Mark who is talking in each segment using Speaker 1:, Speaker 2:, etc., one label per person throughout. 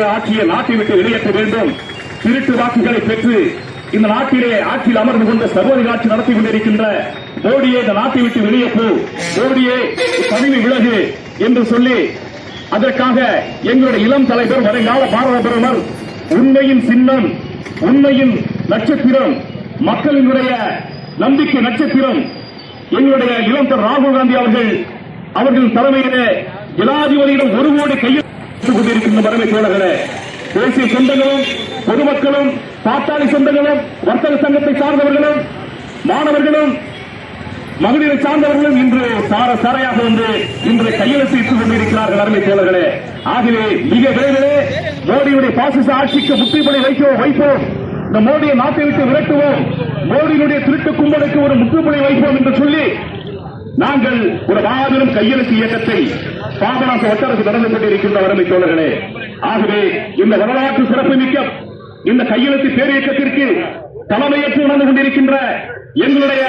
Speaker 1: மோடியுடைய ஆட்சியை நாட்டை விட்டு வெளியேற்ற வேண்டும். திருட்டு வாக்குகளை பெற்று இந்த நாட்டிலே ஆட்சியில் அமர்ந்து கொண்ட சர்வாதிகார ஆட்சி நடத்தி கொண்டிருக்கின்ற மோடியை இந்த நாட்டை விட்டு வெளியே போ, மோடியை பதவி விலகு என்று சொல்லி அதற்காக எங்களுடைய இளம் தலைவர் வருங்கால பாரத பிரதமர் உண்மையின் சின்னம், உண்மையின் நட்சத்திரம், மக்களினுடைய நம்பிக்கை நட்சத்திரம் எங்களுடைய இளம் ராகுல் காந்தி அவர்கள் தலைமையிலே ஜனாதிபதியிடம் 1 கோடி கையெழுத்து கொண்டிருக்கின்ற வரவை தோழர்களே, தேசிய சொந்தங்களும் பொதுமக்களும் பாட்டாளி சொந்தங்களும் வர்த்தக சங்கத்தை சார்ந்தவர்களும் மாணவர்களும் மகளிரை சார்ந்தவர்களும் இன்று சாரையாக வந்து இன்று கையெழுத்திட்டுக் கொண்டிருக்கிறார்கள் அருமை தோழர்களே. ஆகவே மிக விரைவிலே மோடியுடைய பாசிச ஆட்சிக்கு முற்றுப்புள்ளி வைப்போம். இந்த மோடியை நாட்டை விட்டு விரட்டுவோம். மோடியினுடைய திருட்டு கும்பலுக்கு ஒரு முற்றுப்புள்ளி வைப்போம் என்று சொல்லி நாங்கள் ஒரு மாபெரும் கையெழுத்து இயக்கத்தை பாபநாச வட்டாரத்தில் நடந்து கொண்டிருக்கின்ற அருமை தோழர்களே. ஆகவே இந்த வரலாற்று சிறப்புமிக்க இந்த கையெழுத்து பேரியக்கத்திற்கு தலைமையேற்று நடந்து கொண்டிருக்கின்ற எங்களுடைய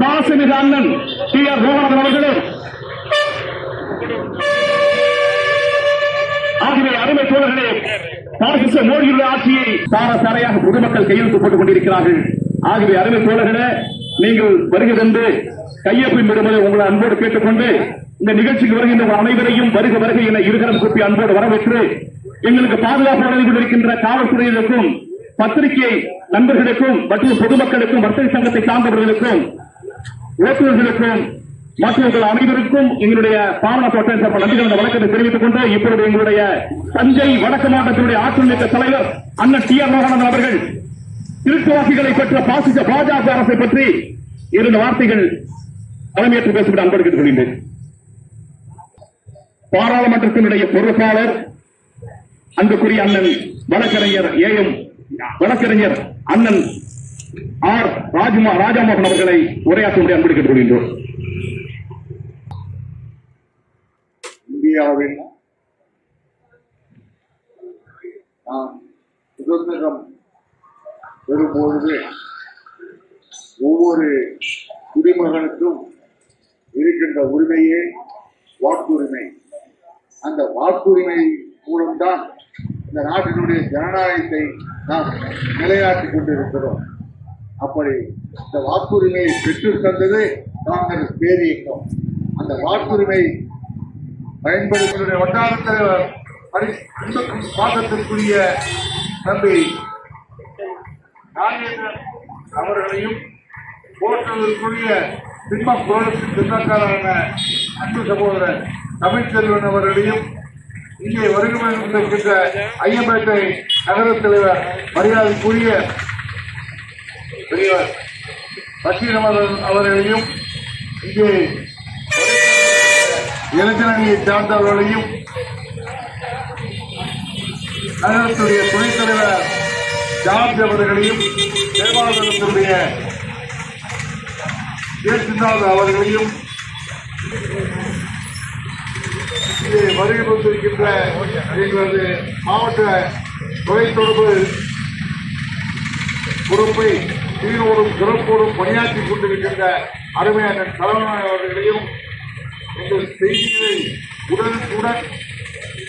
Speaker 1: பாசமிகு அண்ணன் டி.ஆர். லோகநாதன் அவர்களும், ஆகவே அருமை தோழர்களே, பாசிச மோடியுடைய ஆட்சியை சாரையாக பொதுமக்கள் கையெழுத்து போட்டுக் கொண்டிருக்கிறார்கள். ஆகவே அருமை தோழர்களே, நீங்கள் வருகை தந்து கையொப்பம் விடுவதை உங்களை அன்போடு கேட்டுக்கொண்டு இந்த நிகழ்ச்சிக்கு வருகின்ற அனைவரையும் வருக என இருகரம் கூப்பி அன்போடு வரவேற்று எங்களுக்கு பாதுகாப்பு வழங்கிக் கொண்டிருக்கின்ற காவல்துறையினருக்கும் பத்திரிகை நண்பர்களுக்கும் மற்றும் பொதுமக்களுக்கும் வர்த்தக சங்கத்தை சார்ந்தவர்களுக்கும் ஓட்டுநர்களுக்கும் மற்றவர்கள் அனைவருக்கும் எங்களுடைய பாவநாச வட்டார நன்றிகள் வணக்கத்தை தெரிவித்துக் கொண்டு இப்பொழுது எங்களுடைய தஞ்சை வடக்கு மாவட்டத்தினுடைய ஆற்றல் தலைவர் அண்ணன் டி.ஆர். லோகநாதன் அவர்கள் திருட்டுவாசிகளை பெற்ற பாசிச பாஜக அரசை பற்றி 2 வார்த்தைகள் தலைமையேற்று பேசிவிட அன்போடு கேட்டுக்கொள்கின்றேன். பாராளுமன்றத்தினுடைய பொறுப்பாளர் அன்புக்குரிய அண்ணன் வழக்கறிஞர் அண்ணன் ஆர். ராஜாமோகன் அவர்களை உரையாற்றும்படி அன்போடு கேட்டுக்கொள்கின்றோம்.
Speaker 2: இந்தியாவில் சுதந்திரம் பெறும்பொழுது ஒவ்வொரு குடிமகனுக்கும் இருக்கின்ற உரிமையே வாக்குரிமை. அந்த வாக்குரிமை மூலம்தான் இந்த நாட்டினுடைய ஜனநாயகத்தை நாம் நிலைநாட்டிக் கொண்டிருக்கிறோம். அப்படி இந்த வாக்குரிமையை பெற்றுத் தந்தது காங்கிரஸ் பேரியக்கம். அந்த வாக்குரிமை பயன்படுத்திய வட்டார தலைவர் பாசத்திற்குரிய தம்பி நாகேந்திரன் அவர்களையும் போற்றுவதற்குரிய சின்னக்காரரான அன்பு சகோதரர் தமிழ்ச்செல்வன் அவர்களையும் இங்கே வருகின்ற ஐயம்பேட்டை நகர தலைவர் மரியாதைக்குரிய பெரியவர் பஷீர் அவர்களையும் இங்கே இளைஞரணியை சார்ந்தவர்களையும் நகரத்துடைய துணைத் தலைவர் ஜார்ஜ் அவர்களையும் தேவாலயத்தினுடைய ஜெயசிந்தாத் அவர்களையும் இங்கே வருகை வந்திருக்கின்ற எங்களது மாவட்ட தொலைத்தொடர்பு பொறுப்பை சீரோடும் சிறப்போடும் பணியாற்றிக் கொண்டிருக்கின்ற அருமையான தலைவன் அவர்களையும் எங்கள் செய்திகளை உடனுக்குடன்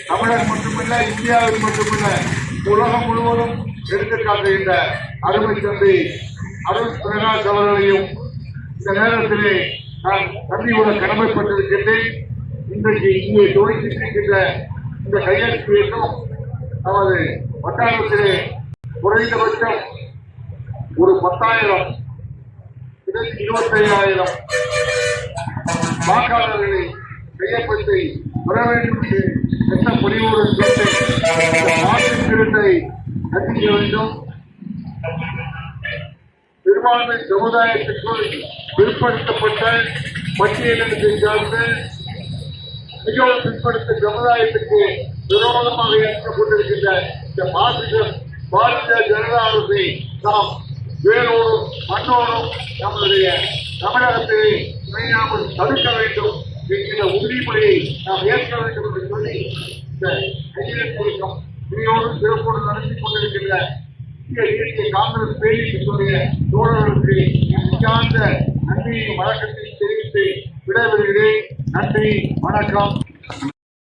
Speaker 2: தமிழகம் மட்டுமல்ல இந்தியாவில் மட்டுமல்ல உலகம் முழுவதும் எடுத்துக்காட்டுகின்ற அருமை தந்தை அருள் பிரகாஷ் அவர்களையும் இந்த நேரத்திலே நான் நன்றியுட கடமைப்பட்டிருக்கின்றேன். இன்றைக்கு இங்கே துவக்கியிருக்கின்ற இந்த கையெழுத்து இயக்கம் நமது வட்டாரத்திலே குறைந்தபட்சம் ஒரு 10,000 25,000 வாக்காளர்களை கையொப்பத்தை பெற வேண்டும் என்று எந்த முடிவுடன் கேட்டு நாட்டின் திருட்டை கண்டிக்க வேண்டும். பெரும்பான்மை சமுதாயத்திற்குள் பிற்படுத்தப்பட்ட பட்டியலினத்தை சார்ந்து மிகவும் பிற்படுத்த சமுதாயத்திற்கு விரோதமாக இயக்கிக் கொண்டிருக்கின்ற இந்த பாரதிய ஜனதா அரசை நாம் வேரோடும் மண்ணோடும் நம்முடைய தமிழகத்திலே இணையாமல் தடுக்க வேண்டும் என்கிற உறுதிமொழியை நாம் ஏற்க வேண்டும் என்று சொல்லி இந்த கையெழுத்து இயக்கம் இதையோடு சிறப்போடு நடத்தி கொண்டிருக்கின்ற இந்திய தேசிய காங்கிரஸ் பேரியக்கத்துடைய தோழர்களுக்கு சார்ந்த நன்றியை வழக்கத்தை தெரிவித்து விடைபெறுகிறேன். நன்றி, வணக்கம்.